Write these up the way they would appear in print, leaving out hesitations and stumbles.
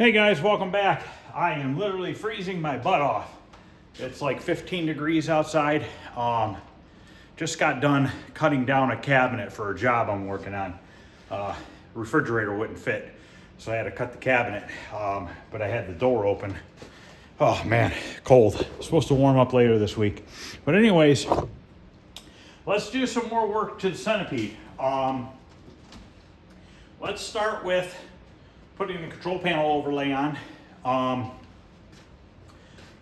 Hey guys, welcome back. I am literally freezing my butt off. It's like 15 degrees outside. Just got done cutting down a cabinet for a job I'm working on. Refrigerator wouldn't fit, so I had to cut the cabinet, but I had the door open. Oh man, cold. It's supposed to warm up later this week. But anyways, let's do some more work to the centipede. Let's start with putting the control panel overlay on.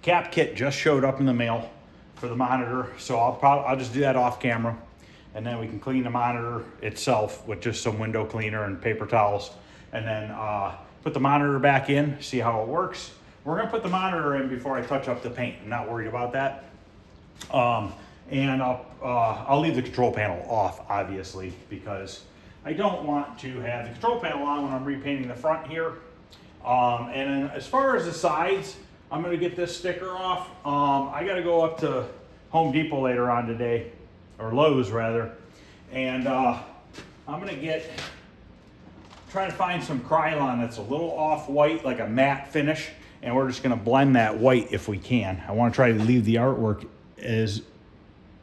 Cap kit just showed up in the mail for the monitor, so I'll just do that off camera, and then we can clean the monitor itself with just some window cleaner and paper towels, and then put the monitor back in, see how it works. We're gonna put the monitor in before I touch up the paint. I'm not worried about that. And I'll leave the control panel off, obviously, because I don't want to have the control panel on when I'm repainting the front here. And then as far as the sides, I'm gonna get this sticker off. I gotta go up to Home Depot later on today, or Lowe's rather, and I'm gonna try to find some Krylon that's a little off-white, like a matte finish, and we're just gonna blend that white if we can. I wanna try to leave the artwork as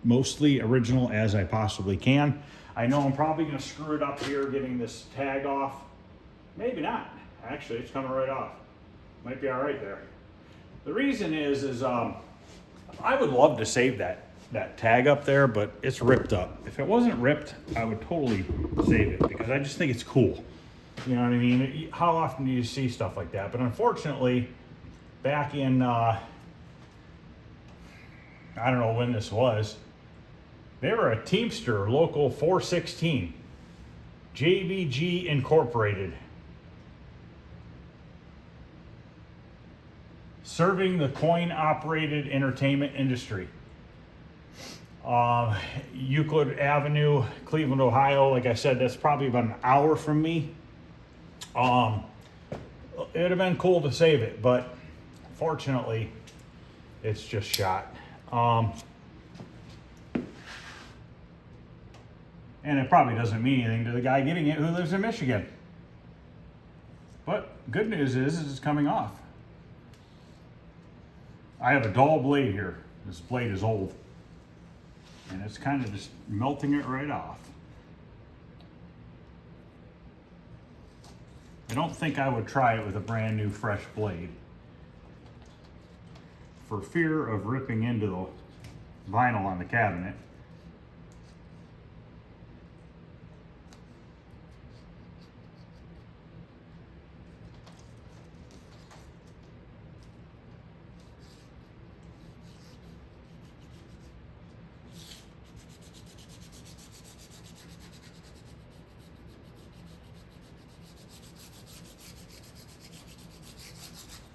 mostly original as I possibly can. I know I'm probably gonna screw it up here getting this tag off. Maybe not. Actually, it's coming right off. Might be all right there. The reason is I would love to save that tag up there, but it's ripped up. If it wasn't ripped, I would totally save it because I just think it's cool. You know what I mean? How often do you see stuff like that? But unfortunately, back in, I don't know when this was, they were a Teamster, Local 416, JBG Incorporated, serving the coin-operated entertainment industry. Euclid Avenue, Cleveland, Ohio. Like I said, that's probably about an hour from me. It'd have been cool to save it, but fortunately, it's just shot. And it probably doesn't mean anything to the guy getting it who lives in Michigan. But good news is it's coming off. I have a dull blade here. This blade is old. And it's kind of just melting it right off. I don't think I would try it with a brand new fresh blade, for fear of ripping into the vinyl on the cabinet.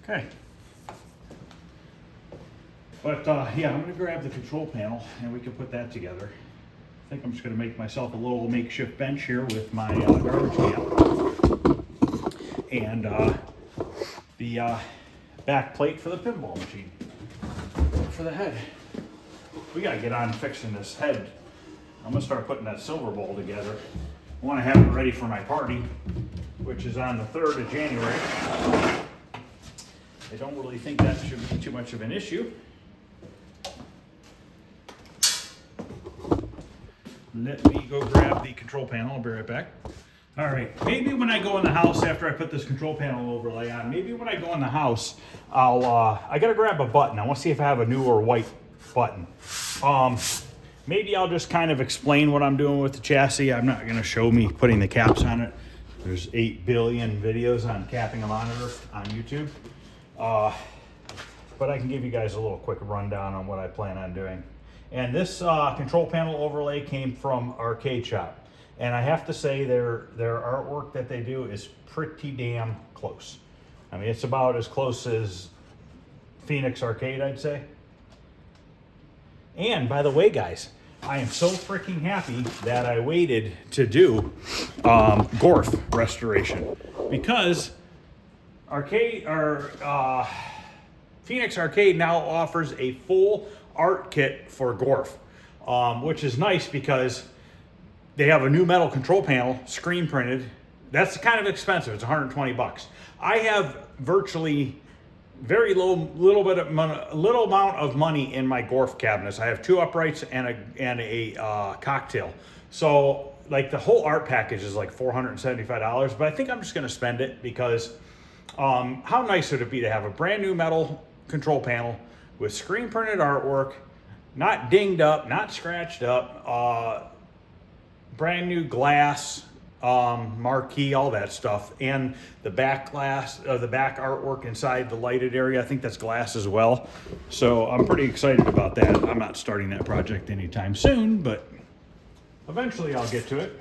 Okay. But yeah, I'm gonna grab the control panel and we can put that together. I think I'm just gonna make myself a little makeshift bench here with my garbage can and the back plate for the pinball machine for the head. We gotta get on fixing this head. I'm gonna start putting that silver bowl together. I wanna have it ready for my party, which is on the 3rd of January. I don't really think that should be too much of an issue. Let me go grab the control panel. I'll be right back. All right, maybe when I go in the house after I put this control panel overlay on, maybe when I go in the house, I gotta grab a button. I wanna see if I have a newer white button. Maybe I'll just kind of explain what I'm doing with the chassis. I'm not gonna show me putting the caps on it. There's 8 billion videos on capping a monitor on YouTube. But I can give you guys a little quick rundown on what I plan on doing. And this control panel overlay came from Arcade Shop. And I have to say their artwork that they do is pretty damn close. I mean, it's about as close as Phoenix Arcade, I'd say. And by the way, guys, I am so freaking happy that I waited to do Gorf restoration, because Phoenix Arcade now offers a full art kit for Gorf, which is nice because they have a new metal control panel, screen printed. That's kind of expensive. It's 120 bucks. I have virtually very little amount of money in my Gorf cabinets. I have 2 uprights and a cocktail. So like the whole art package is like $475, but I think I'm just gonna spend it because how nice would it be to have a brand new metal control panel with screen printed artwork, not dinged up, not scratched up, brand new glass, marquee, all that stuff, and the back glass, the back artwork inside the lighted area. I think that's glass as well. So I'm pretty excited about that. I'm not starting that project anytime soon, but eventually I'll get to it.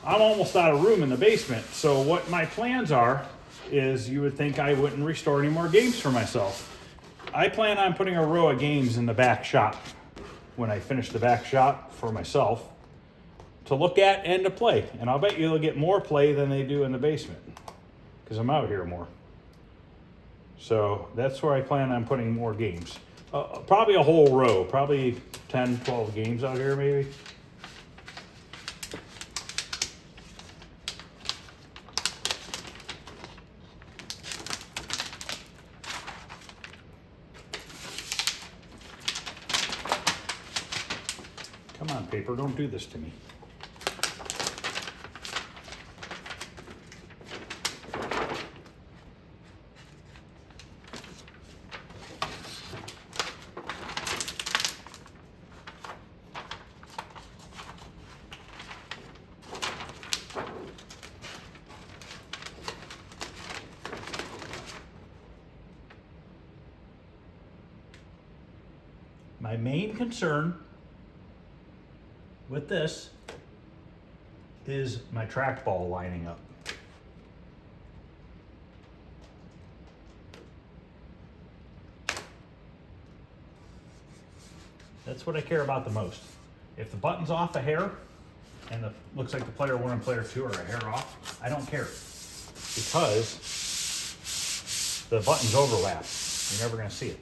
I'm almost out of room in the basement. So what my plans are is, you would think I wouldn't restore any more games for myself. I plan on putting a row of games in the back shop when I finish the back shop for myself, to look at and to play. And I'll bet you they'll get more play than they do in the basement, because I'm out here more. So that's where I plan on putting more games. Probably a whole row, probably 10, 12 games out here maybe. Come on, paper, don't do this to me. My main concern with this is my trackball lining up. That's what I care about the most. If the button's off a hair and looks like the player 1 and player 2 are a hair off, I don't care, because the buttons overlap. You're never going to see it.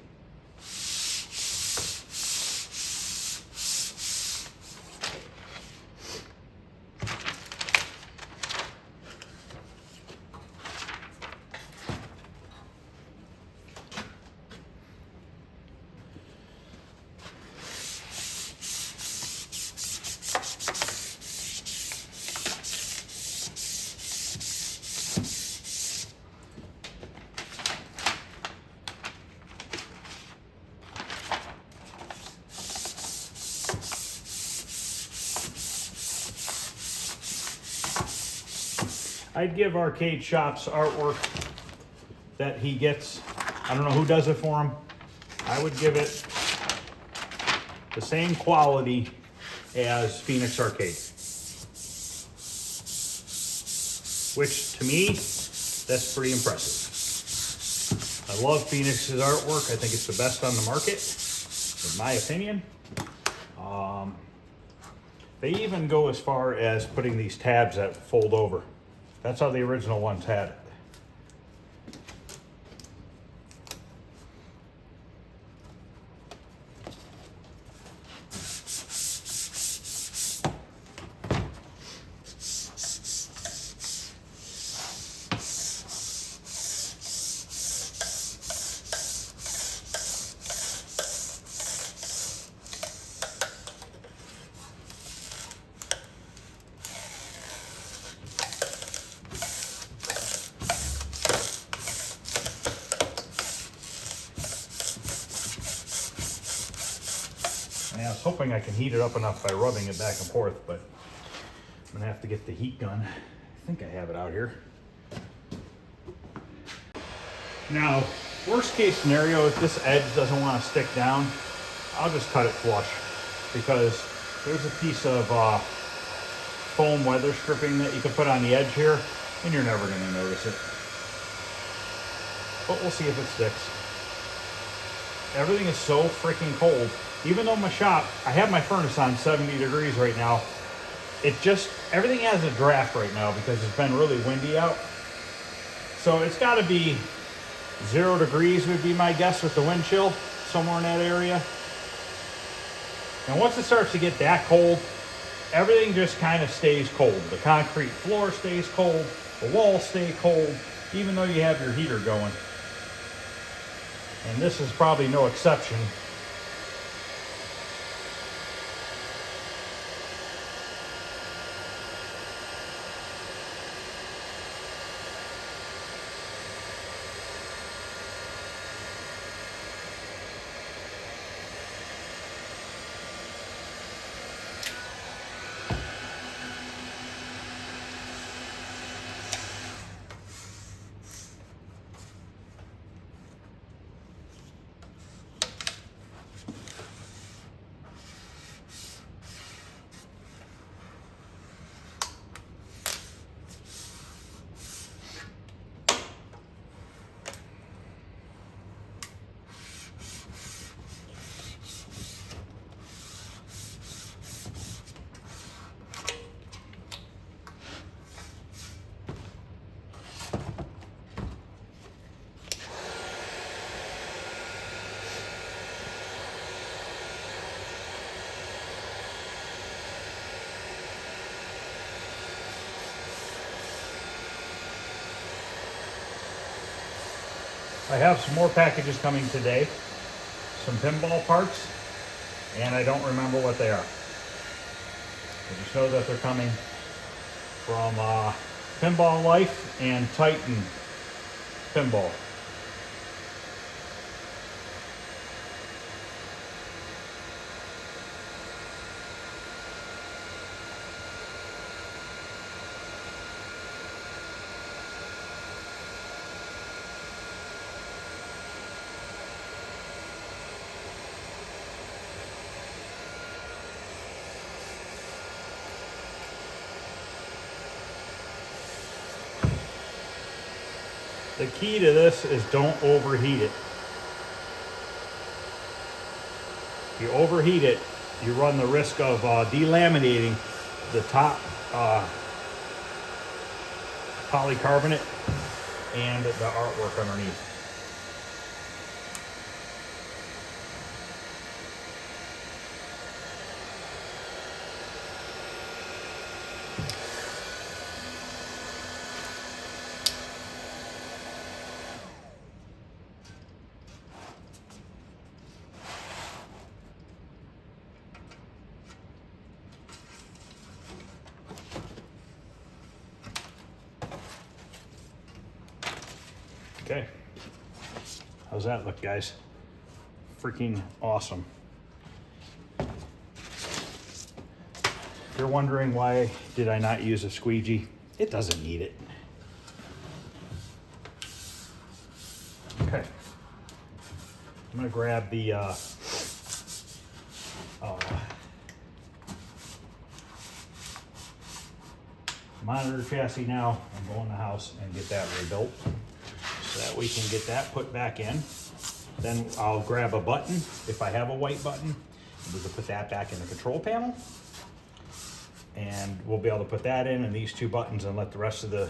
I'd give Arcade Shop's artwork that he gets, I don't know who does it for him, I would give it the same quality as Phoenix Arcade. Which, to me, that's pretty impressive. I love Phoenix's artwork. I think it's the best on the market, in my opinion. They even go as far as putting these tabs that fold over. That's how the original ones had it. I was hoping I can heat it up enough by rubbing it back and forth, but I'm gonna have to get the heat gun. I think I have it out here. Now, worst case scenario, if this edge doesn't want to stick down, I'll just cut it flush, because there's a piece of foam weather stripping that you can put on the edge here, and you're never gonna notice it. But we'll see if it sticks. Everything is so freaking cold. Even though my shop, I have my furnace on 70 degrees right now, everything has a draft right now because it's been really windy out. So it's gotta be 0 degrees would be my guess with the wind chill, somewhere in that area. And once it starts to get that cold, everything just kind of stays cold. The concrete floor stays cold, the walls stay cold, even though you have your heater going. And this is probably no exception. I have some more packages coming today, some pinball parts, and I don't remember what they are. I just know that they're coming from Pinball Life and Titan Pinball. The key to this is don't overheat it. If you overheat it, you run the risk of delaminating the top polycarbonate and the artwork underneath. Okay, how's that look, guys? Freaking awesome. If you're wondering why did I not use a squeegee, it doesn't need it. Okay, I'm gonna grab the monitor chassis now and go in the house and get that rebuilt, so that we can get that put back in. Then I'll grab a button, if I have a white button, we can put that back in the control panel. And we'll be able to put that in and these two buttons and let the rest of the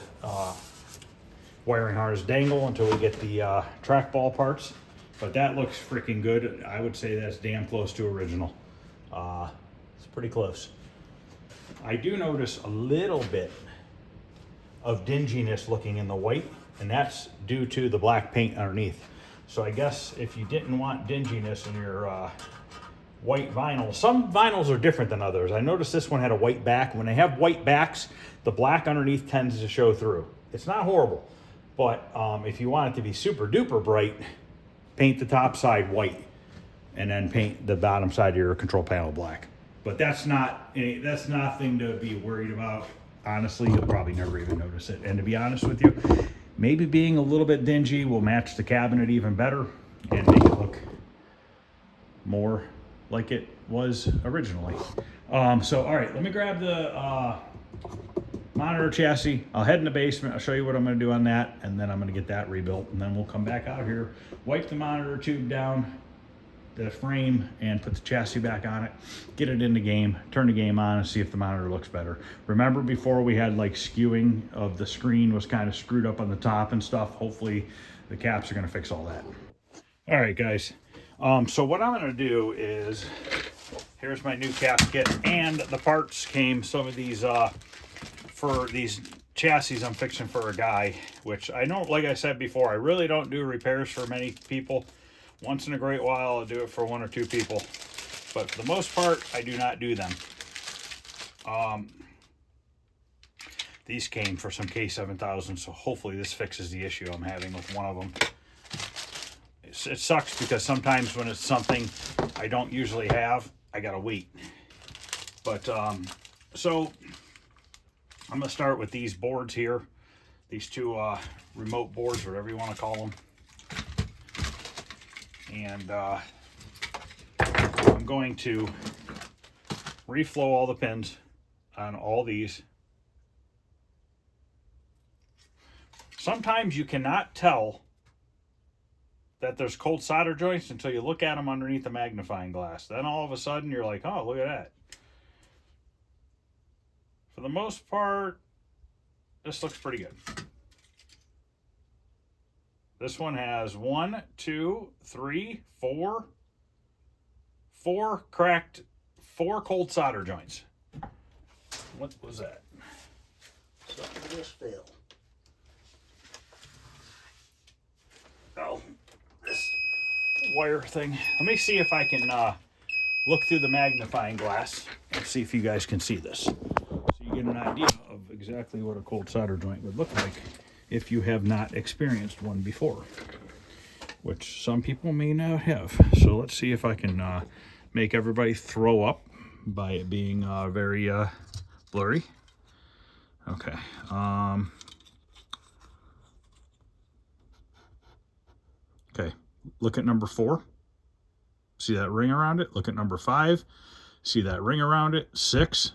wiring harness dangle until we get the trackball parts. But that looks freaking good. I would say that's damn close to original. It's pretty close. I do notice a little bit of dinginess looking in the white, and that's due to the black paint underneath. So I guess if you didn't want dinginess in your white vinyl, some vinyls are different than others. I noticed this one had a white back. When they have white backs, the black underneath tends to show through. It's not horrible, but if you want it to be super duper bright, paint the top side white and then paint the bottom side of your control panel black. But that's nothing to be worried about. Honestly, you'll probably never even notice it. And to be honest with you, maybe being a little bit dingy will match the cabinet even better and make it look more like it was originally. So, all right, let me grab the monitor chassis. I'll head in the basement. I'll show you what I'm gonna do on that, and then I'm gonna get that rebuilt, and then we'll come back out here, wipe the monitor tube down, the frame, and put the chassis back on it, get it in the game, turn the game on, and see if the monitor looks better. Remember before we had like skewing of the screen was kind of screwed up on the top and stuff. Hopefully the caps are gonna fix all that. All right, guys. So what I'm gonna do is, here's my new cap kit, and the parts came, some of these, for these chassis I'm fixing for a guy, which I don't, like I said before, I really don't do repairs for many people. Once in a great while, I'll do it for 1 or 2 people. But for the most part, I do not do them. These came for some K7000, so hopefully this fixes the issue I'm having with one of them. It sucks because sometimes when it's something I don't usually have, I gotta wait. But, so I'm gonna start with these boards here. These 2 remote boards, whatever you wanna call them. And I'm going to reflow all the pins on all these. Sometimes you cannot tell that there's cold solder joints until you look at them underneath the magnifying glass. Then all of a sudden you're like, oh, look at that. For the most part, this looks pretty good. This one has 1, 2, 3, 4 cracked, 4 cold solder joints. What was that? Something just fell. Oh, this wire thing. Let me see if I can look through the magnifying glass and see if you guys can see this. So you get an idea of exactly what a cold solder joint would look like if you have not experienced one before, which some people may not have. So let's see if I can make everybody throw up by it being very blurry. Okay. Okay, look at number 4. See that ring around it? Look at number 5. See that ring around it? 6.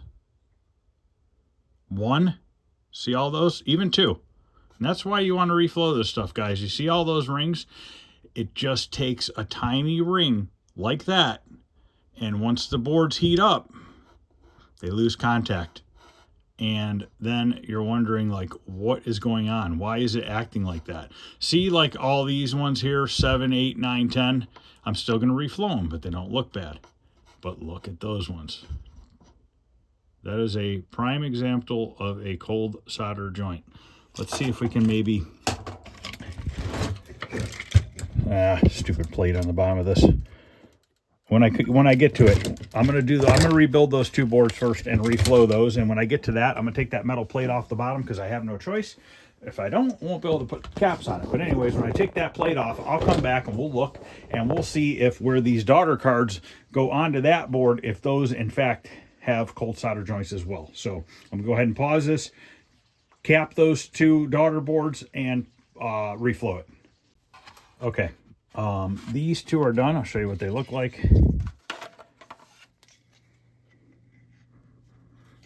1. See all those? Even 2. And that's why you want to reflow this stuff, guys. You see all those rings? It just takes a tiny ring like that, and once the boards heat up, they lose contact. And then you're wondering, like, what is going on? Why is it acting like that? See, like all these ones here, 7, 8, 9, 10, I'm still going to reflow them, but they don't look bad. But look at those ones. That is a prime example of a cold solder joint. Let's see if we can maybe... stupid plate on the bottom of this. When I get to it, I'm gonna rebuild those 2 boards first and reflow those. And when I get to that, I'm gonna take that metal plate off the bottom because I have no choice. If I don't, I won't be able to put caps on it. But anyways, when I take that plate off, I'll come back and we'll look and we'll see if where these daughter cards go onto that board, if those in fact have cold solder joints as well. So I'm gonna go ahead and pause this, cap those 2 daughter boards, and reflow it. Okay. These 2 are done. I'll show you what they look like.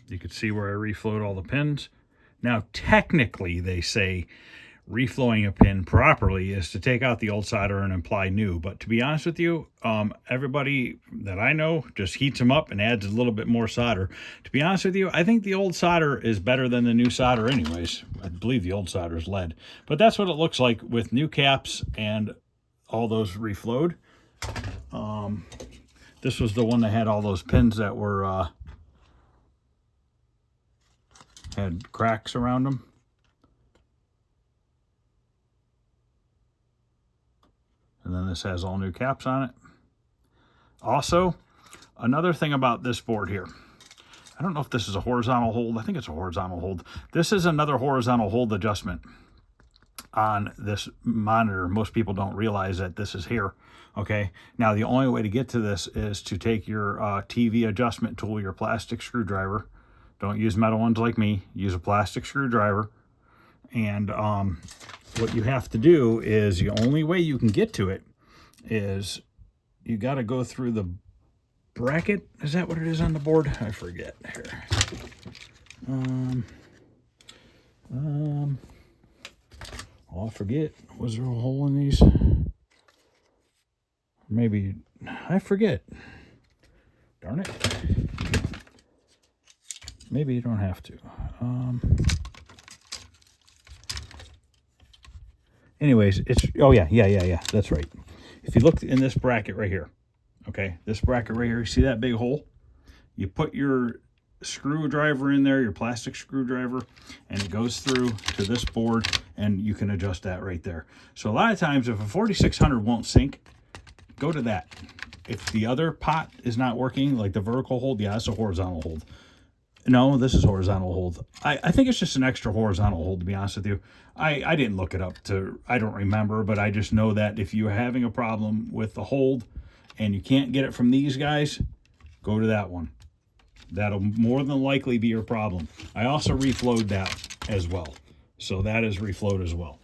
You can see where I reflowed all the pins. Now, technically, they say reflowing a pin properly is to take out the old solder and apply new. But to be honest with you, everybody that I know just heats them up and adds a little bit more solder. To be honest with you, I think the old solder is better than the new solder anyways. I believe the old solder is lead. But that's what it looks like with new caps and all those reflowed. This was the one that had all those pins that were had cracks around them. And then this has all new caps on it. Also, another thing about this board here, I don't know if this is a horizontal hold. I think it's a horizontal hold. This is another horizontal hold adjustment on this monitor. Most people don't realize that this is here. Okay, now the only way to get to this is to take your TV adjustment tool, your plastic screwdriver. Don't use metal ones like me. Use a plastic screwdriver. And what you have to do is, the only way you can get to it is you got to go through the bracket. Is that what it is on the board? I forget. Here. Oh, I forget. Was there a hole in these? Maybe. I forget. Darn it. Maybe you don't have to. Anyways, it's, oh yeah, that's right. If you look in this bracket right here, okay, this bracket right here, you see that big hole? You put your screwdriver in there, your plastic screwdriver, and it goes through to this board, and you can adjust that right there. So a lot of times if a 4600 won't sync, go to that. If the other pot is not working, like the vertical hold, yeah, it's a horizontal hold. No, this is horizontal hold. I think it's just an extra horizontal hold, to be honest with you. I didn't look it up I don't remember, but I just know that if you're having a problem with the hold and you can't get it from these guys, go to that one. That'll more than likely be your problem. I also reflowed that as well. So that is reflowed as well.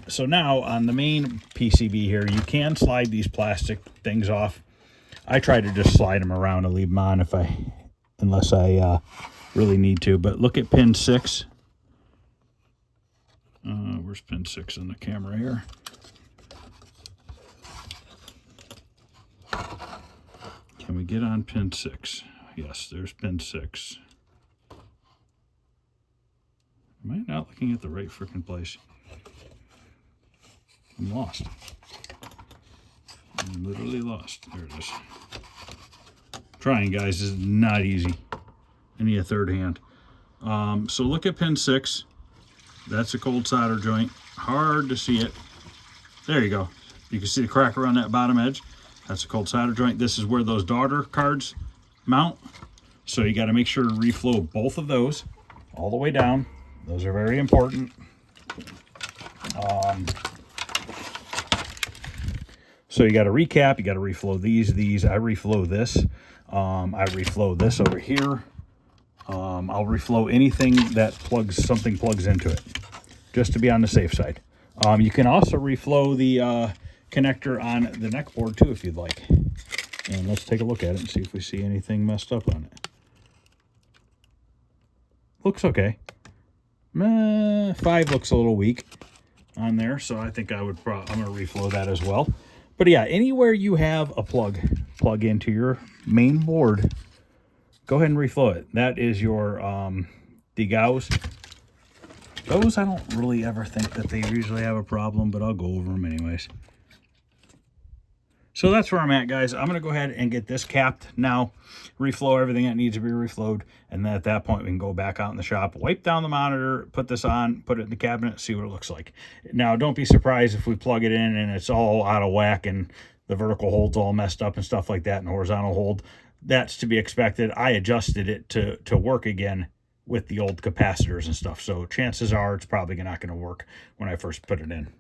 So now on the main PCB here, you can slide these plastic things off. I try to just slide them around and leave them on unless I really need to. But look at pin 6. Where's pin 6 in the camera here? Can we get on pin 6? Yes, there's pin 6. Am I not looking at the right freaking place? I'm lost. I'm literally lost. There it is. Trying, guys, is not easy. I need a third hand. So look at pin 6. That's a cold solder joint. Hard to see it. There you go. You can see the cracker on that bottom edge. That's a cold solder joint. This is where those daughter cards mount. So you got to make sure to reflow both of those all the way down. Those are very important. So you got to recap. You got to reflow these. I reflow this. I reflow this over here. I'll reflow anything that something plugs into it, just to be on the safe side. You can also reflow the connector on the neck board too, if you'd like. And let's take a look at it and see if we see anything messed up on it. Looks okay. 5 looks a little weak on there, so I think I'm going to reflow that as well. But yeah, anywhere you have a plug into your main board, go ahead and reflow it. That is your degauss. Those I don't really ever think that they usually have a problem, but I'll go over them anyways. So that's where I'm at, guys. I'm going to go ahead and get this capped now, reflow everything that needs to be reflowed, and then at that point we can go back out in the shop, wipe down the monitor, put this on, put it in the cabinet, see what it looks like. Now, don't be surprised if we plug it in and it's all out of whack and the vertical hold's all messed up and stuff like that, and horizontal hold. That's to be expected. I adjusted it to work again with the old capacitors and stuff, so chances are it's probably not going to work when I first put it in.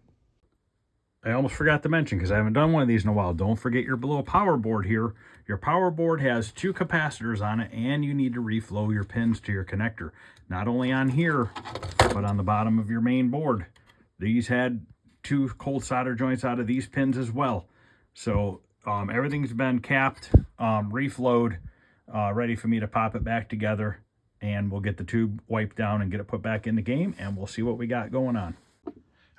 I almost forgot to mention, because I haven't done one of these in a while, don't forget your little power board here. Your power board has 2 capacitors on it, and you need to reflow your pins to your connector. Not only on here, but on the bottom of your main board. These had 2 cold solder joints out of these pins as well. So everything's been capped, reflowed, ready for me to pop it back together, and we'll get the tube wiped down and get it put back in the game, and we'll see what we got going on.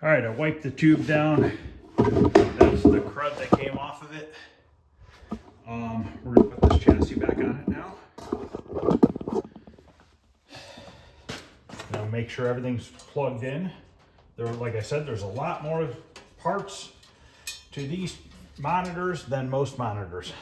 All right, I wiped the tube down. That's the crud that came off of it. We're gonna put this chassis back on it now. Now make sure everything's plugged in. Like I said, there's a lot more parts to these monitors than most monitors.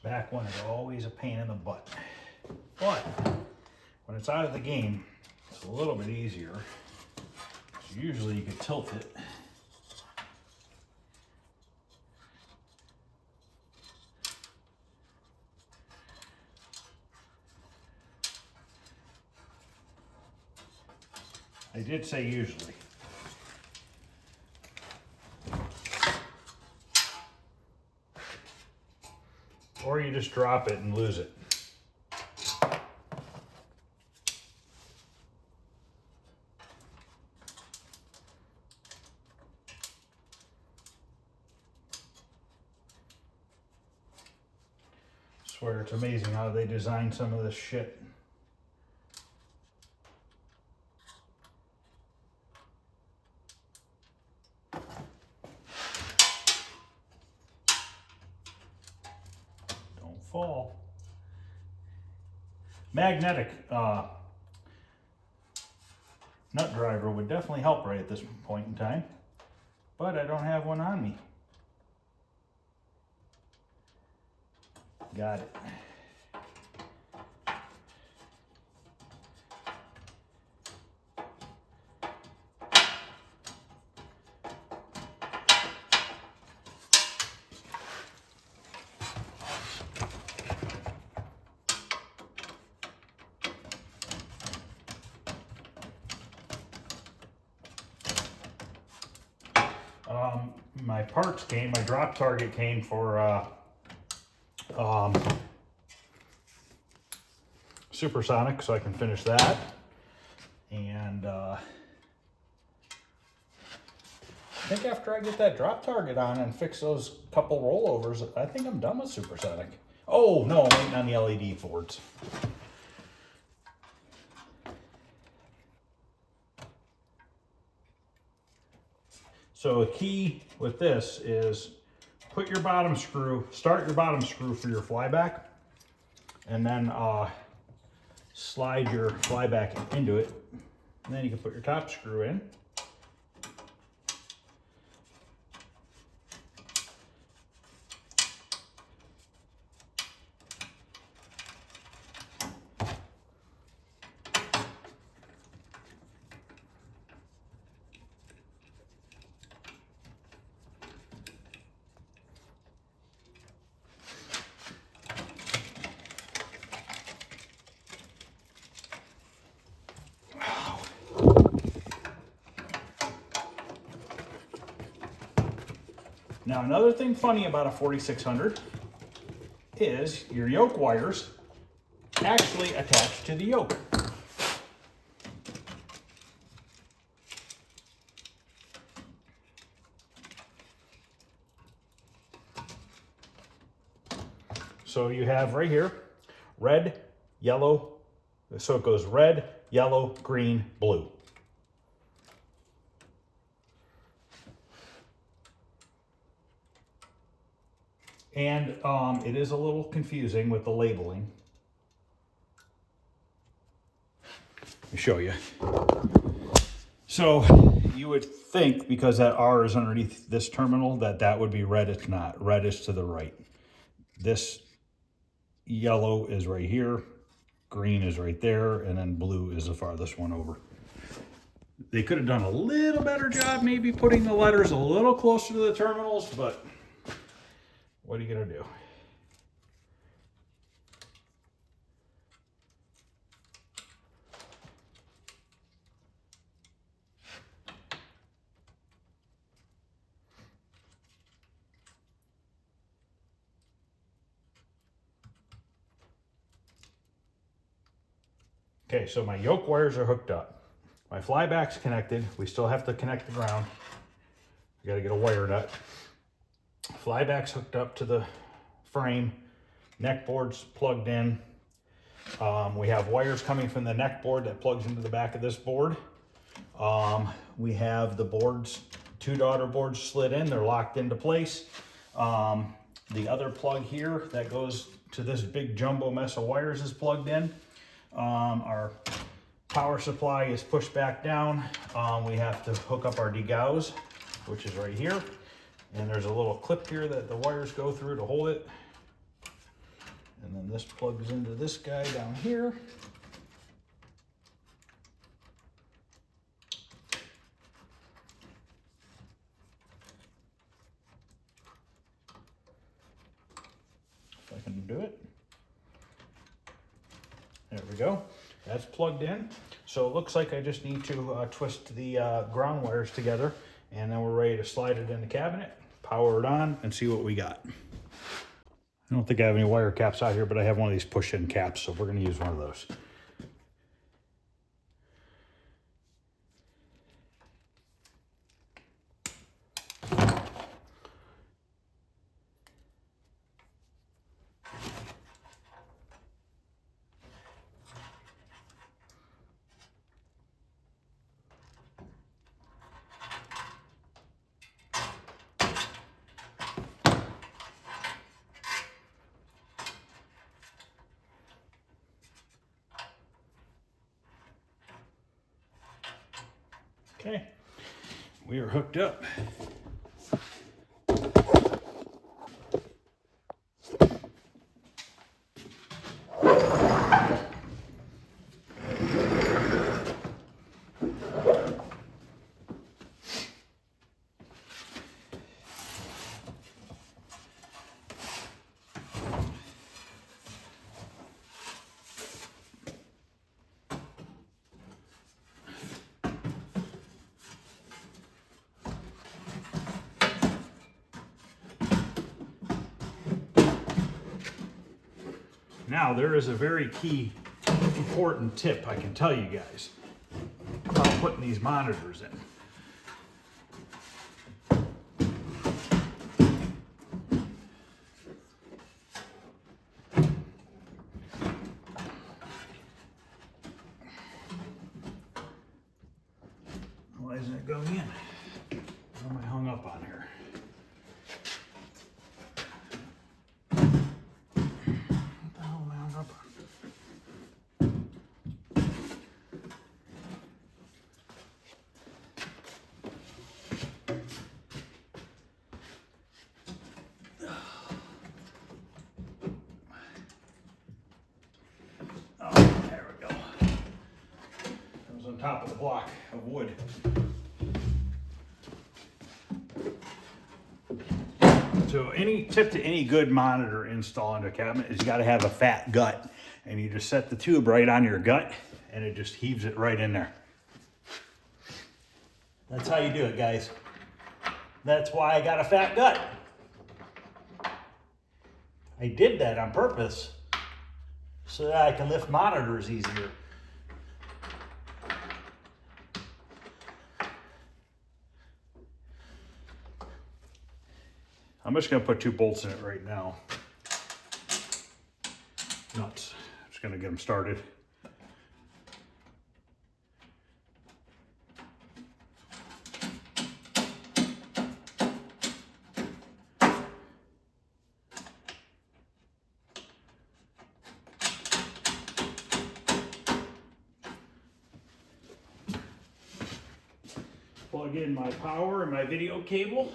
Back one is always a pain in the butt. But when it's out of the game, it's a little bit easier. So usually you can tilt it. I did say usually. Or you you just drop it and lose it. Swear it's amazing how they design some of this shit. Don't fall. Magnetic nut driver would definitely help right at this point in time, but I don't have one on me. Got it. My parts came, my drop target came for supersonic, so I can finish that. And I think after I get that drop target on and fix those couple rollovers, I think I'm done with supersonic. Oh no, I'm waiting on the LED boards. So the key with this is put your bottom screw, start your bottom screw for your flyback, and then slide your flyback into it. And then you can put your top screw in. Now another thing funny about a 4600 is your yoke wires actually attach to the yoke. So you have right here, red, yellow, so it goes red, yellow, green, blue. And it is a little confusing with the labeling. Let me show you. So you would think because that R is underneath this terminal that would be red. It's not. Red is to the right. This yellow is right here, green is right there, and then blue is the farthest one over. They could have done a little better job maybe putting the letters a little closer to the terminals, but what are you gonna do? Okay, so my yoke wires are hooked up. My flyback's connected. We still have to connect the ground. I gotta get a wire nut. Flyback's hooked up to the frame. Neck board's plugged in. We have wires coming from the neck board that plugs into the back of this board. We have the boards, two daughter boards slid in. They're locked into place. The other plug here that goes to this big jumbo mess of wires is plugged in. Our power supply is pushed back down. We have to hook up our degauss, which is right here. And there's a little clip here that the wires go through to hold it. And then this plugs into this guy down here. If I can do it. There we go. That's plugged in. So it looks like I just need to twist the ground wires together, and then we're ready to slide it in the cabinet, power it on, and see what we got. I don't think I have any wire caps out here, but I have one of these push-in caps, so we're going to use one of those. Okay, we are hooked up. Now, there is a very key, important tip I can tell you guys about putting these monitors in. Why isn't it going in? What am I hung up on here? What the hell am I hung up on? Oh, there we go. It was on top of the block of wood. So any tip to any good monitor install into a cabinet is you got to have a fat gut, and you just set the tube right on your gut and it just heaves it right in there. That's how you do it, guys. That's why I got a fat gut. I did that on purpose so that I can lift monitors easier. I'm just going to put 2 bolts in it right now. Nuts. Just going to get them started. Plug in my power and my video cable.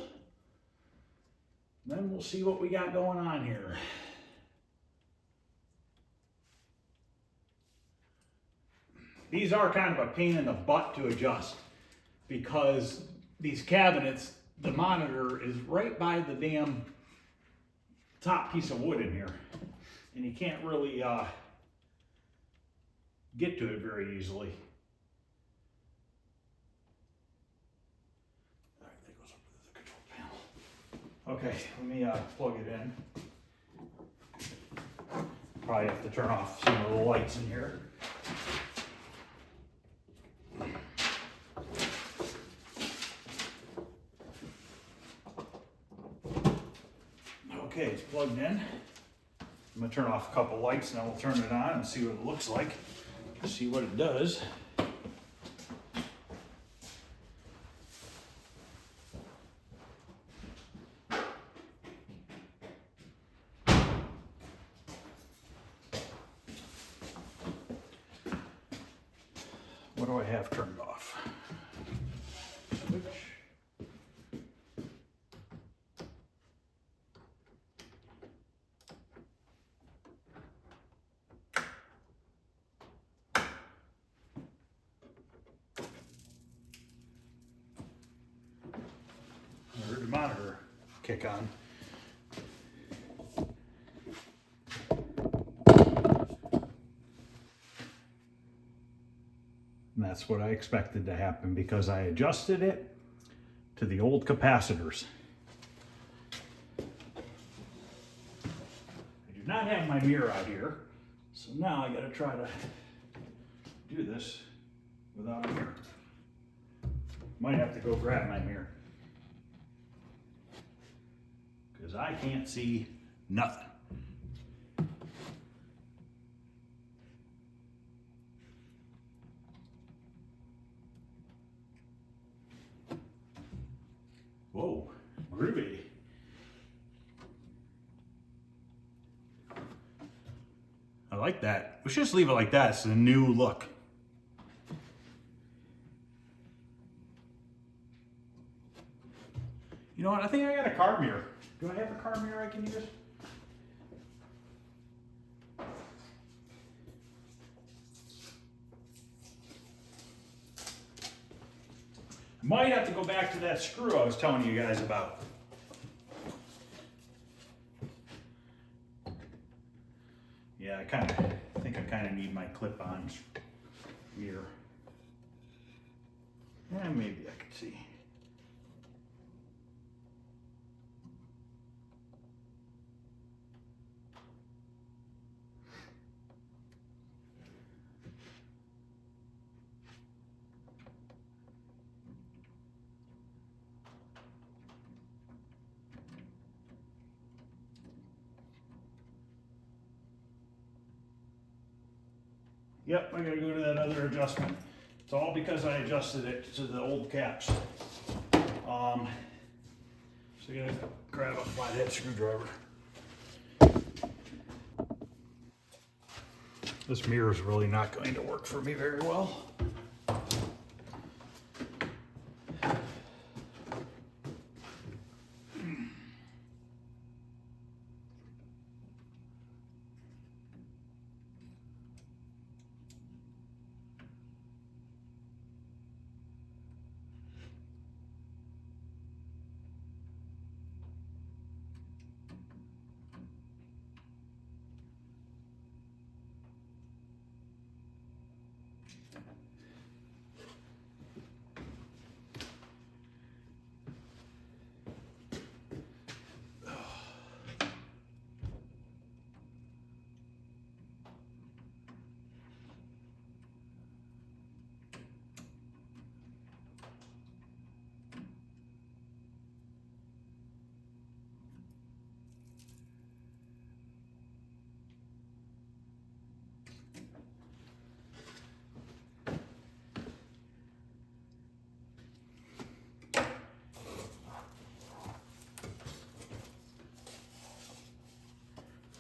Then we'll see what we got going on here. These are kind of a pain in the butt to adjust because these cabinets, the monitor is right by the damn top piece of wood in here. And you can't really get to it very easily. Okay, let me plug it in. Probably have to turn off some of the lights in here. Okay, it's plugged in. I'm gonna turn off a couple lights and then we'll turn it on and see what it looks like. See what it does. What do I have turned off? Switch. I heard the monitor kick on. And that's what I expected to happen because I adjusted it to the old capacitors. not have my mirror out here, so now I gotta try to do this without a mirror. Might have to go grab my mirror, because I can't see nothing. Whoa, groovy. I like that. We should just leave it like that. It's a new look. You know what? I think I got a car mirror. Do I have a car mirror I can use? Might have to go back to that screw I was telling you guys about. Yeah, I think I kind of need my clip-on mirror. Yeah, maybe I could see. Yep, I gotta go to that other adjustment. It's all because I adjusted it to the old caps. So I gotta grab a flathead screwdriver. This mirror is really not going to work for me very well.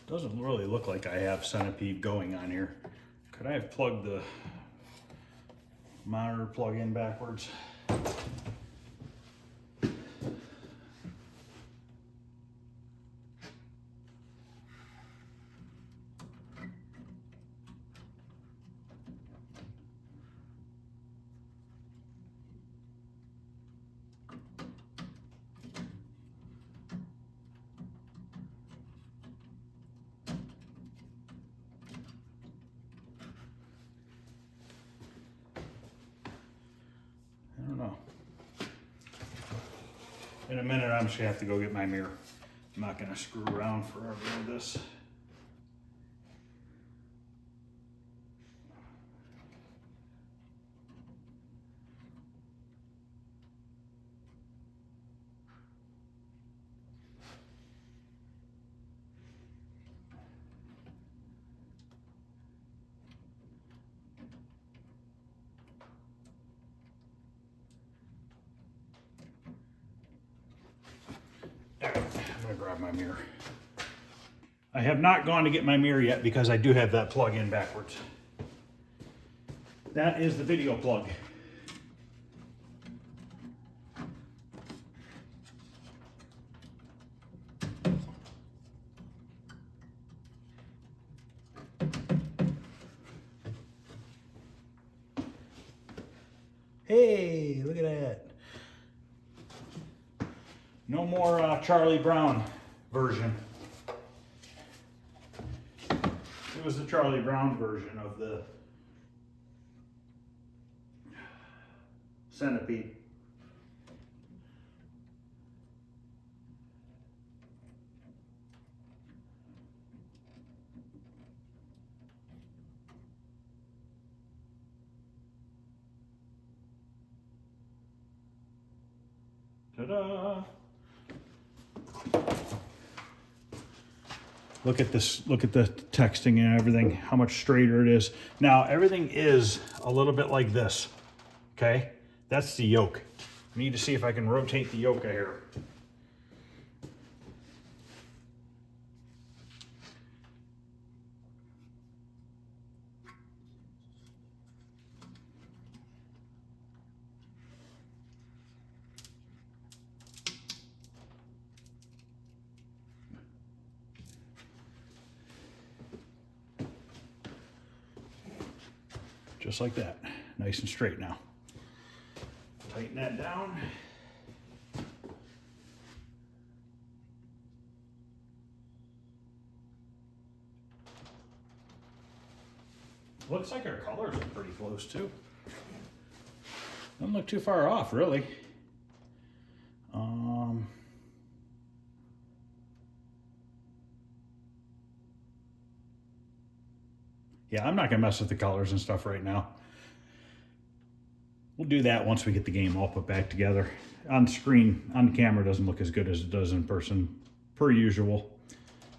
Doesn't really look like I have centipede going on here. Could I have plugged the monitor plug in backwards? I don't know. In a minute, I'm just gonna have to go get my mirror. I'm not gonna screw around forever with this. I'm gonna grab my mirror. I have not gone to get my mirror yet because I do have that plug in backwards. That is the video plug. Hey, look at that. No more Charlie Brown version. It was the Charlie Brown version of the centipede. Ta-da! Look at this, look at the texting and everything, how much straighter it is. Now, everything is a little bit like this, okay? That's the yoke. I need to see if I can rotate the yoke here. Just like that, nice and straight now. Tighten that down. Looks like our colors are pretty close too. Doesn't look too far off, really. Yeah, I'm not gonna mess with the colors and stuff right now. We'll do that once we get the game all put back together. On screen, on camera, doesn't look as good as it does in person, per usual,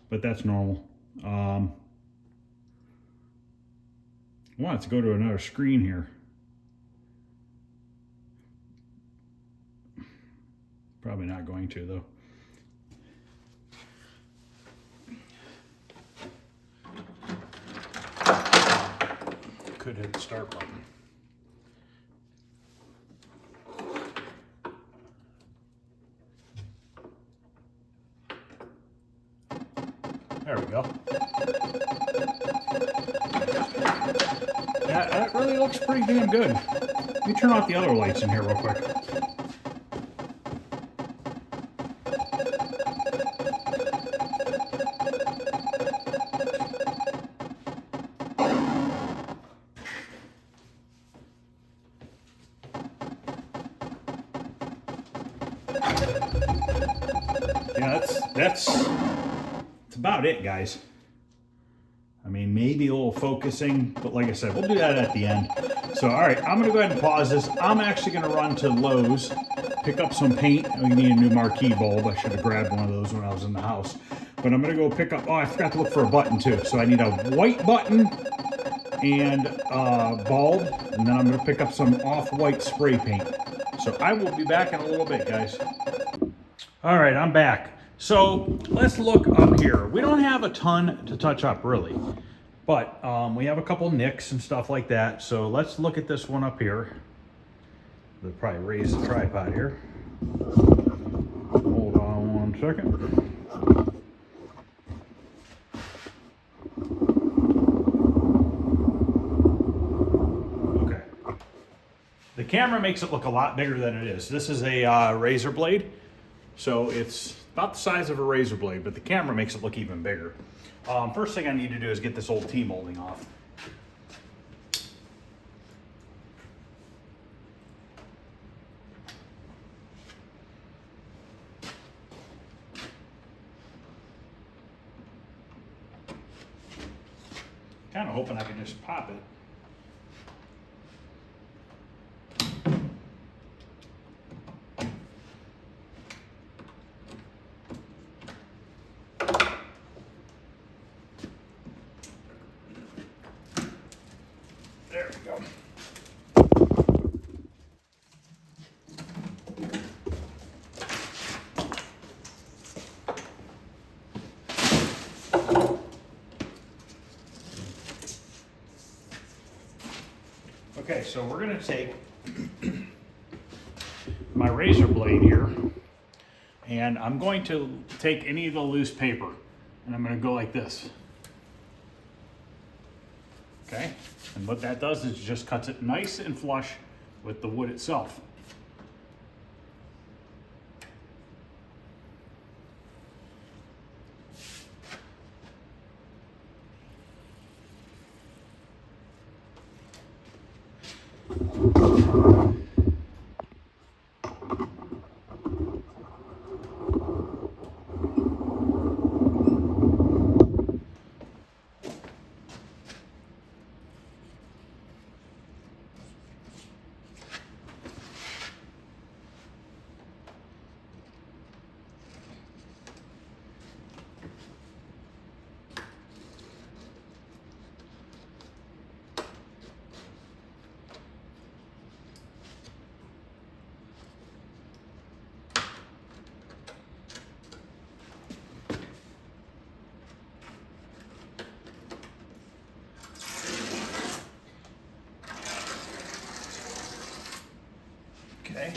but that's normal. I want it to go to another screen here. Probably not going to, though. Could hit the start button. There we go. Yeah, that really looks pretty damn good. Let me turn off the other lights in here real quick. Yeah, that's about it, guys. I mean, maybe a little focusing, but like I said, we'll do that at the end. So, all right, I'm gonna go ahead and pause this. I'm actually gonna run to Lowe's, pick up some paint. We need a new marquee bulb. I should have grabbed one of those when I was in the house. But I'm gonna go pick up, oh, I forgot to look for a button too. So I need a white button and a bulb, and then I'm gonna pick up some off-white spray paint. So I will be back in a little bit, guys. All right, I'm back. So let's look up here. We don't have a ton to touch up really, but we have a couple nicks and stuff like that. So let's look at this one up here. We'll probably raise the tripod here. Hold on one second. Okay. The camera makes it look a lot bigger than it is. This is a razor blade. So it's about the size of a razor blade, but the camera makes it look even bigger. First thing I need to do is get this old T-molding off. Kind of hoping I can just pop it. There we go. Okay, so we're going to take my razor blade here, and I'm going to take any of the loose paper, and I'm going to go like this. Okay, and what that does is just cuts it nice and flush with the wood itself. Okay.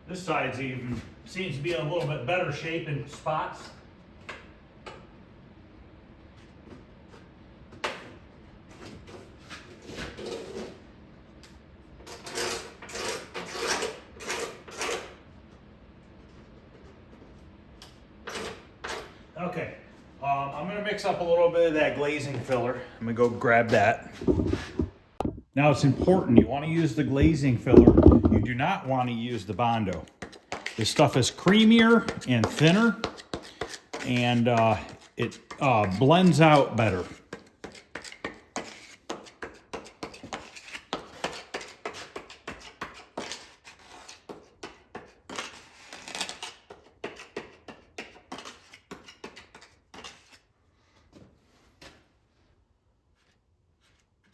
This side's even seems to be in a little bit better shape in spots. Okay, I'm gonna mix up a little bit of that glazing filler. I'm gonna go grab that. Now it's important, you wanna use the glazing filler. You do not wanna use the Bondo. This stuff is creamier and thinner, and it blends out better.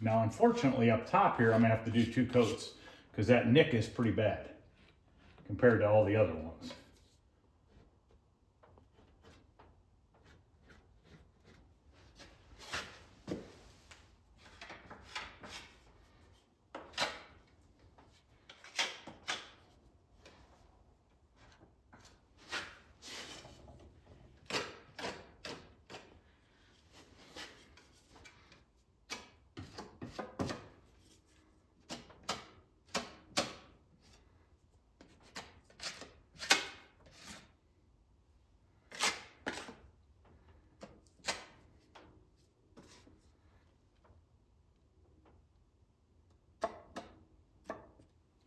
Now, unfortunately, up top here, I'm gonna have to do 2 coats because that nick is pretty bad compared to all the other ones.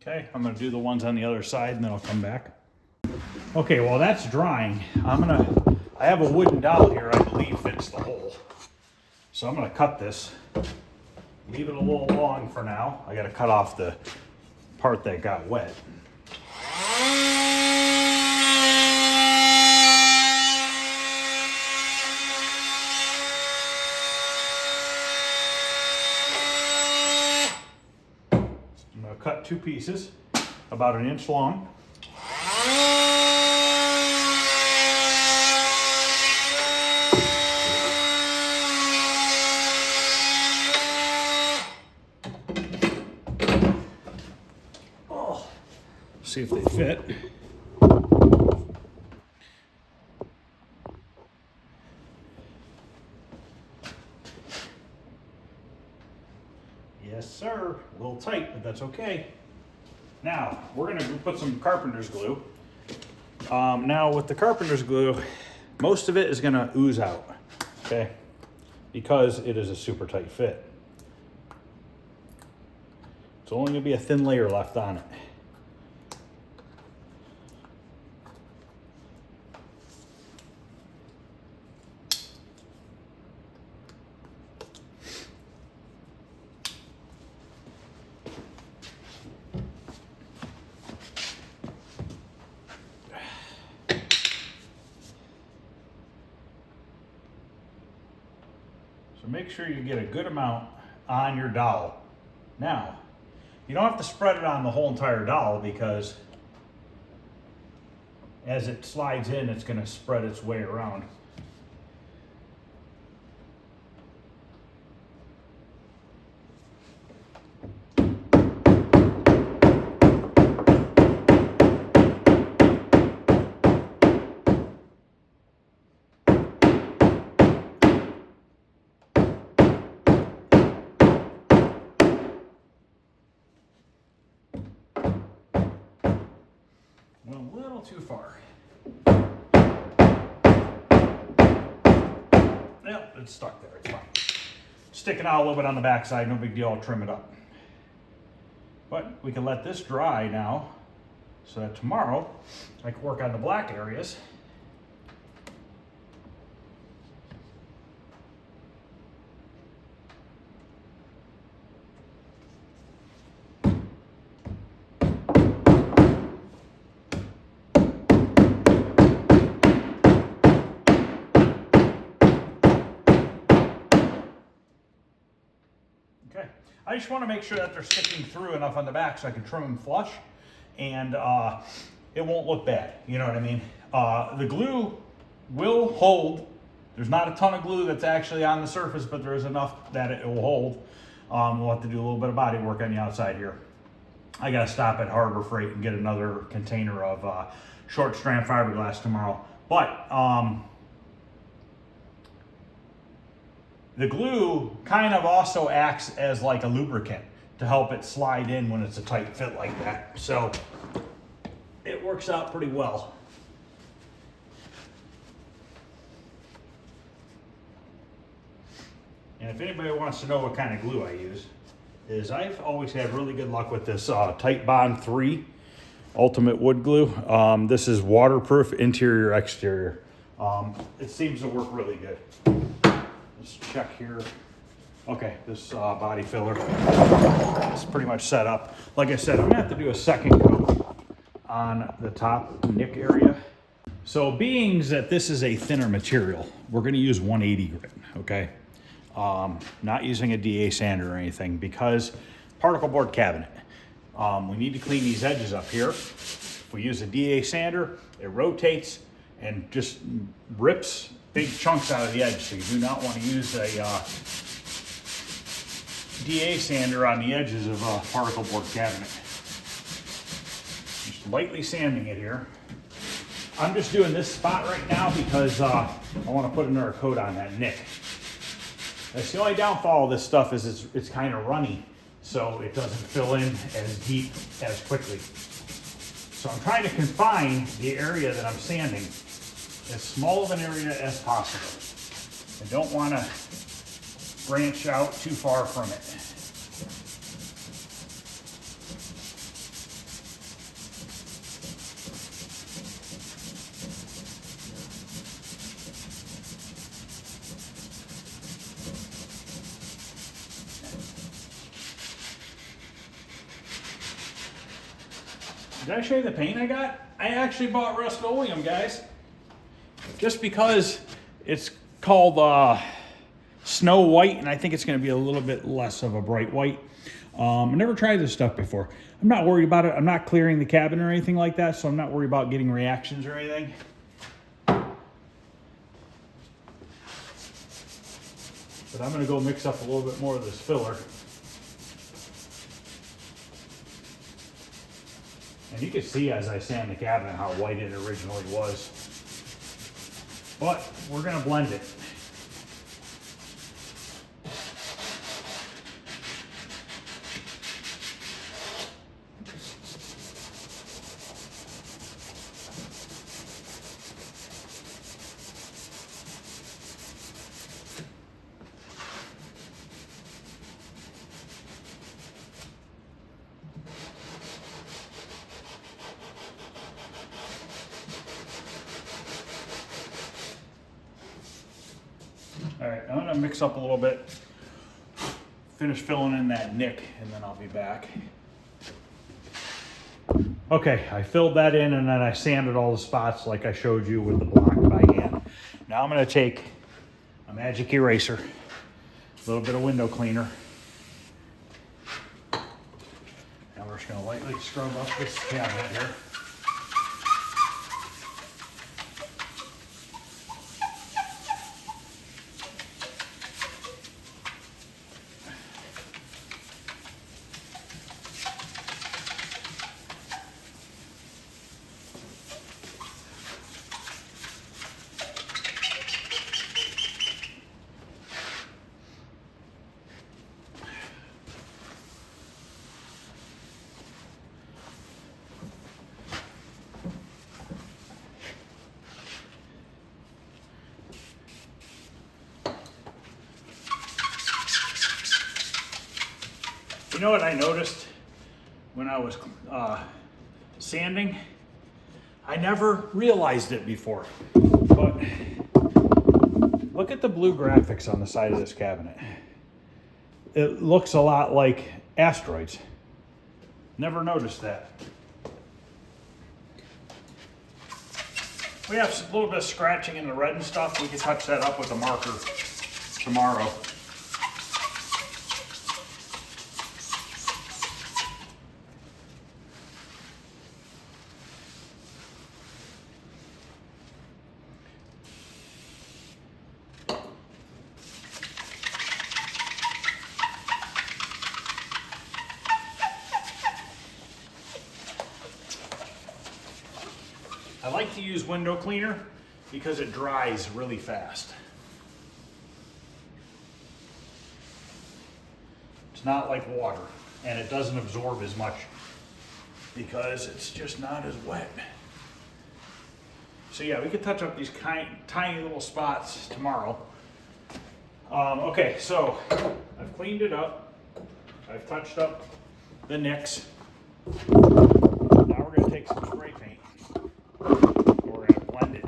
Okay, I'm gonna do the ones on the other side and then I'll come back. Okay, while that's drying, I have a wooden dowel here I believe fits the hole. So I'm gonna cut this, leave it a little long for now. I gotta cut off the part that got wet. I'm gonna cut 2 pieces, about 1 inch long. Oh, see if they fit. Yes, sir. A little tight, but that's okay. Now, we're gonna put some carpenter's glue. Now, with the carpenter's glue, most of it is gonna ooze out, okay? Because it is a super tight fit. It's only gonna be a thin layer left on it. So make sure you get a good amount on your dowel. Now, you don't have to spread it on the whole entire dowel because as it slides in, it's going to spread its way around. Went a little too far. Yep, it's stuck there, it's fine. Sticking out a little bit on the backside, no big deal, I'll trim it up. But we can let this dry now so that tomorrow I can work on the black areas. Okay. I just want to make sure that they're sticking through enough on the back so I can trim them flush and it won't look bad. You know what I mean? The glue will hold. There's not a ton of glue that's actually on the surface, but there is enough that it will hold. We'll have to do a little bit of body work on the outside here. I got to stop at Harbor Freight and get another container of short strand fiberglass tomorrow. But the glue kind of also acts as like a lubricant to help it slide in when it's a tight fit like that. So it works out pretty well. And if anybody wants to know what kind of glue I use, I've always had really good luck with this Tight Bond 3 Ultimate Wood Glue. This is waterproof interior, exterior. It seems to work really good. Let's check here. Okay, this body filler is pretty much set up. Like I said, I'm gonna have to do a second coat on the top nick area. So being that this is a thinner material, we're gonna use 180 grit, okay? Not using a DA sander or anything because particle board cabinet. We need to clean these edges up here. If we use a DA sander, it rotates and just rips big chunks out of the edge. So you do not want to use a DA sander on the edges of a particle board cabinet. Just lightly sanding it here. I'm just doing this spot right now because I want to put another coat on that nick. That's the only downfall of this stuff is it's kind of runny, so it doesn't fill in as deep as quickly. So I'm trying to confine the area that I'm sanding as small of an area as possible. I don't want to branch out too far from it. Did I show you the paint I got? I actually bought Rust-Oleum, guys. Just because it's called Snow White, and I think it's going to be a little bit less of a bright white. I never tried this stuff before. I'm not worried about it. I'm not clearing the cabin or anything like that, so I'm not worried about getting reactions or anything. But I'm going to go mix up a little bit more of this filler. And you can see as I sand the cabinet how white it originally was. But we're going to blend it. All right, I'm gonna mix up a little bit, finish filling in that nick, and then I'll be back. Okay, I filled that in and then I sanded all the spots like I showed you with the block by hand. Now I'm gonna take a magic eraser, a little bit of window cleaner, and we're just gonna lightly scrub up this cabinet here. You know what I noticed when I was sanding? I never realized it before, but look at the blue graphics on the side of this cabinet. It looks a lot like asteroids. Never noticed that. We have a little bit of scratching in the red and stuff. We can touch that up with a marker tomorrow. like to use window cleaner because it dries really fast. It's not like water, and it doesn't absorb as much because it's just not as wet. So yeah, we could touch up these tiny little spots tomorrow. Okay, so I've cleaned it up. I've touched up the nicks. Now we're gonna take some spray paint. We're gonna blend it.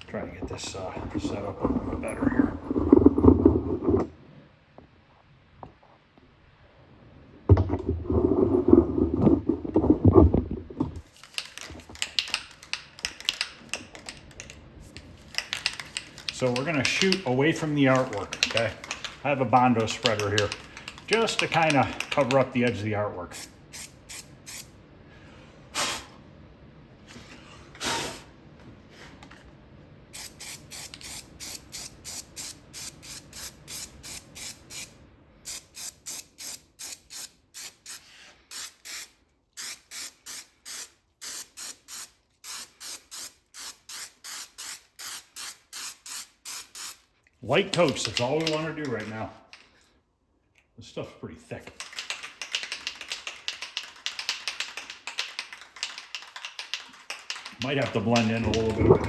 Try to get this set up a little bit better here. So we're gonna shoot away from the artwork, okay? I have a Bondo spreader here, just to kind of cover up the edge of the artwork. Light coats, that's all we want to do right now. This stuff's pretty thick. Might have to blend in a little bit of it.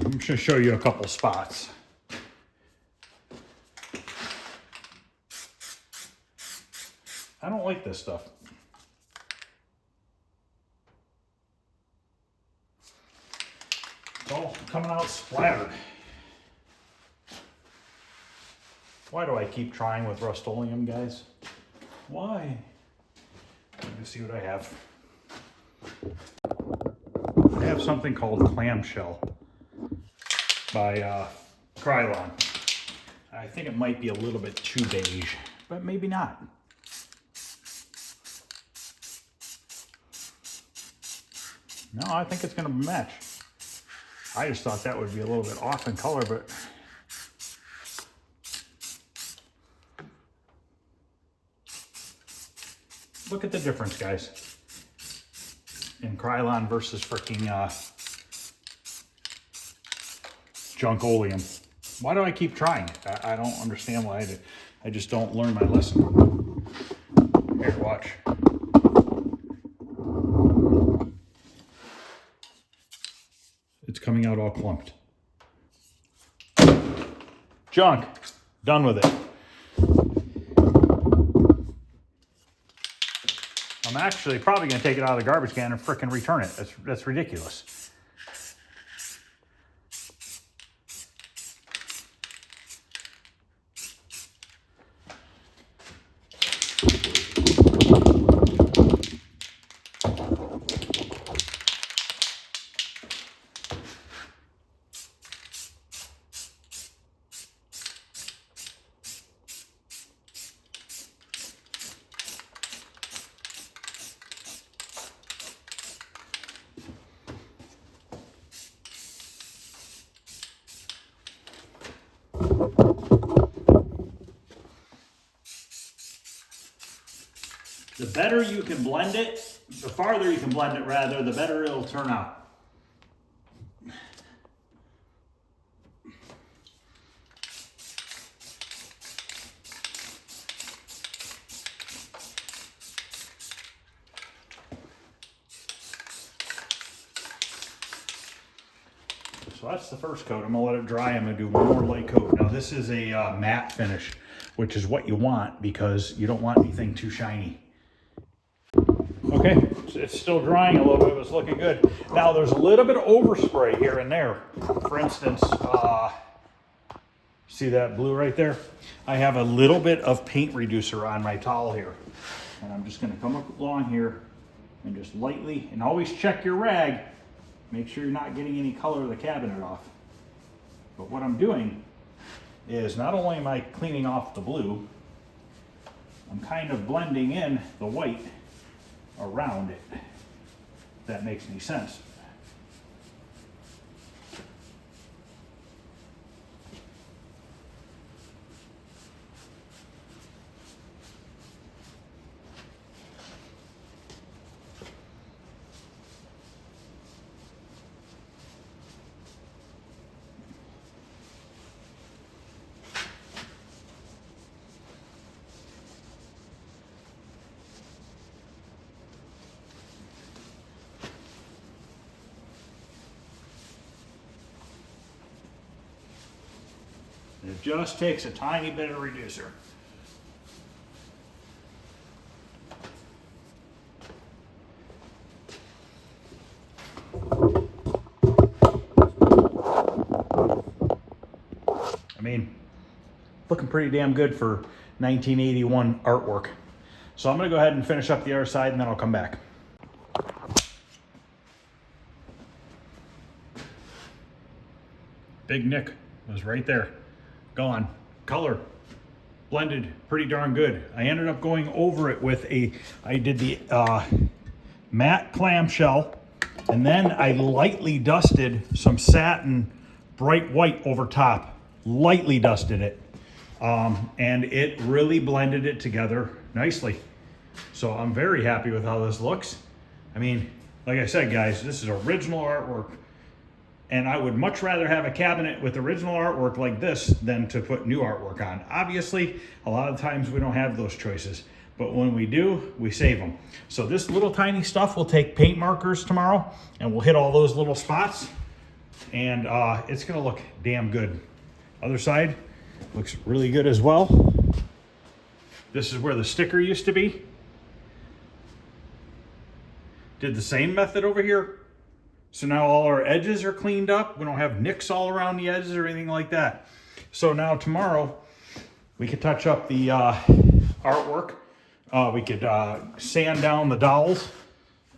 I'm just going to show you a couple spots. I don't like this stuff. It's all coming out splattered. Why do I keep trying with Rust-Oleum, guys? Why? Let me see what I have. I have something called Clamshell by Krylon. I think it might be a little bit too beige, but maybe not. No, I think it's going to match. I just thought that would be a little bit off in color, but look at the difference, guys, in Krylon versus freaking Junk-Oleum. Why do I keep trying it? I don't understand why I just don't learn my lesson. Here, watch. It's coming out all clumped. Junk. Done with it. I'm actually probably going to take it out of the garbage can and frickin' return it. That's ridiculous. The better you can blend it, the farther you can blend it rather, the better it'll turn out. So that's the first coat. I'm gonna let it dry. I'm gonna do one more light coat. Now this is a matte finish, which is what you want because you don't want anything too shiny. Okay, it's still drying a little bit, but it's looking good. Now there's a little bit of overspray here and there. For instance, see that blue right there? I have a little bit of paint reducer on my towel here. And I'm just gonna come up along here and just lightly, and always check your rag. Make sure you're not getting any color of the cabinet off. But what I'm doing is not only am I cleaning off the blue, I'm kind of blending in the white around it, if that makes any sense. It just takes a tiny bit of reducer. I mean, looking pretty damn good for 1981 artwork. So I'm gonna go ahead and finish up the other side and then I'll come back. Big Nick was right there. Gone. Color blended pretty darn good. I ended up going over it with I did the matte clamshell, and then I lightly dusted some satin bright white over top. Lightly dusted it. And it really blended it together nicely. So I'm very happy with how this looks. I mean, like I said, guys, this is original artwork. And I would much rather have a cabinet with original artwork like this than to put new artwork on. Obviously, a lot of times we don't have those choices, but when we do, we save them. So this little tiny stuff will take paint markers tomorrow and we'll hit all those little spots, and it's gonna look damn good. Other side looks really good as well. This is where the sticker used to be. Did the same method over here. So now all our edges are cleaned up. We don't have nicks all around the edges or anything like that. So now tomorrow we could touch up the artwork. We could sand down the dowels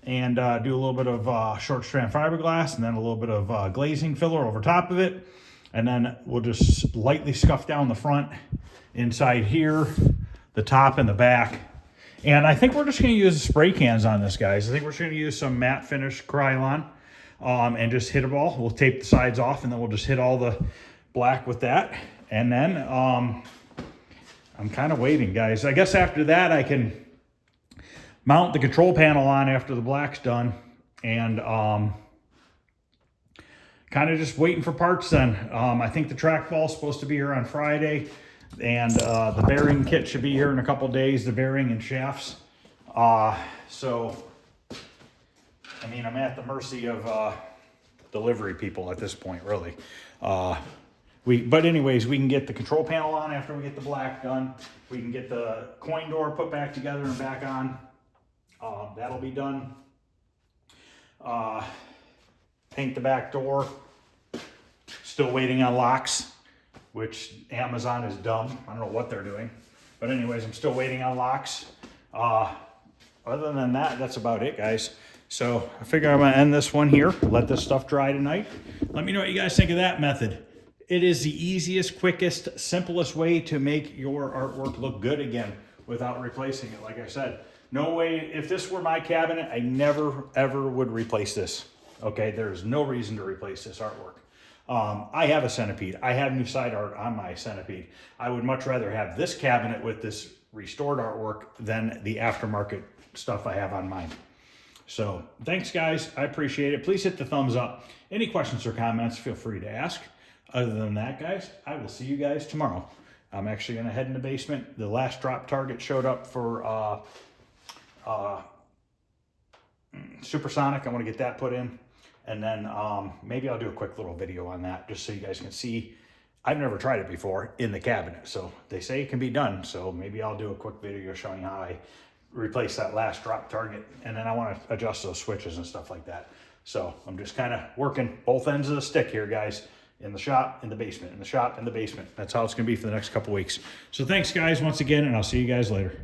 and do a little bit of short strand fiberglass and then a little bit of glazing filler over top of it. And then we'll just lightly scuff down the front, inside here, the top and the back. And I think we're just gonna use spray cans on this, guys. I think we're just gonna use some matte finish Krylon. And just hit it all. We'll tape the sides off and then we'll just hit all the black with that. And then I'm kind of waiting, guys. I guess after that I can mount the control panel on after the black's done, and kind of just waiting for parts then. I think the trackball's supposed to be here on Friday, and the bearing kit should be here in a couple days, the bearing and shafts. So I mean, I'm at the mercy of delivery people at this point, really. But anyways, we can get the control panel on after we get the black done. We can get the coin door put back together and back on. That'll be done. Paint the back door. Still waiting on locks, which Amazon is dumb. I don't know what they're doing. But anyways, I'm still waiting on locks. Other than that, that's about it, guys. So I figure I'm gonna end this one here, let this stuff dry tonight. Let me know what you guys think of that method. It is the easiest, quickest, simplest way to make your artwork look good again without replacing it. Like I said, no way, if this were my cabinet, I never, ever would replace this. Okay, there's no reason to replace this artwork. I have a centipede. I have new side art on my centipede. I would much rather have this cabinet with this restored artwork than the aftermarket stuff I have on mine. So thanks, guys. I appreciate it. Please hit the thumbs up. Any questions or comments, feel free to ask. Other than that, guys, I will see you guys tomorrow. I'm actually going to head in the basement. The last drop target showed up for supersonic. I want to get that put in. And then maybe I'll do a quick little video on that just so you guys can see. I've never tried it before in the cabinet. So they say it can be done. So maybe I'll do a quick video showing how I replace that last drop target, and then I want to adjust those switches and stuff like that. So I'm just kind of working both ends of the stick here, guys, in the shop, in the basement, in the shop, in the basement. That's how it's going to be for the next couple weeks. So thanks, guys, once again, and I'll see you guys later.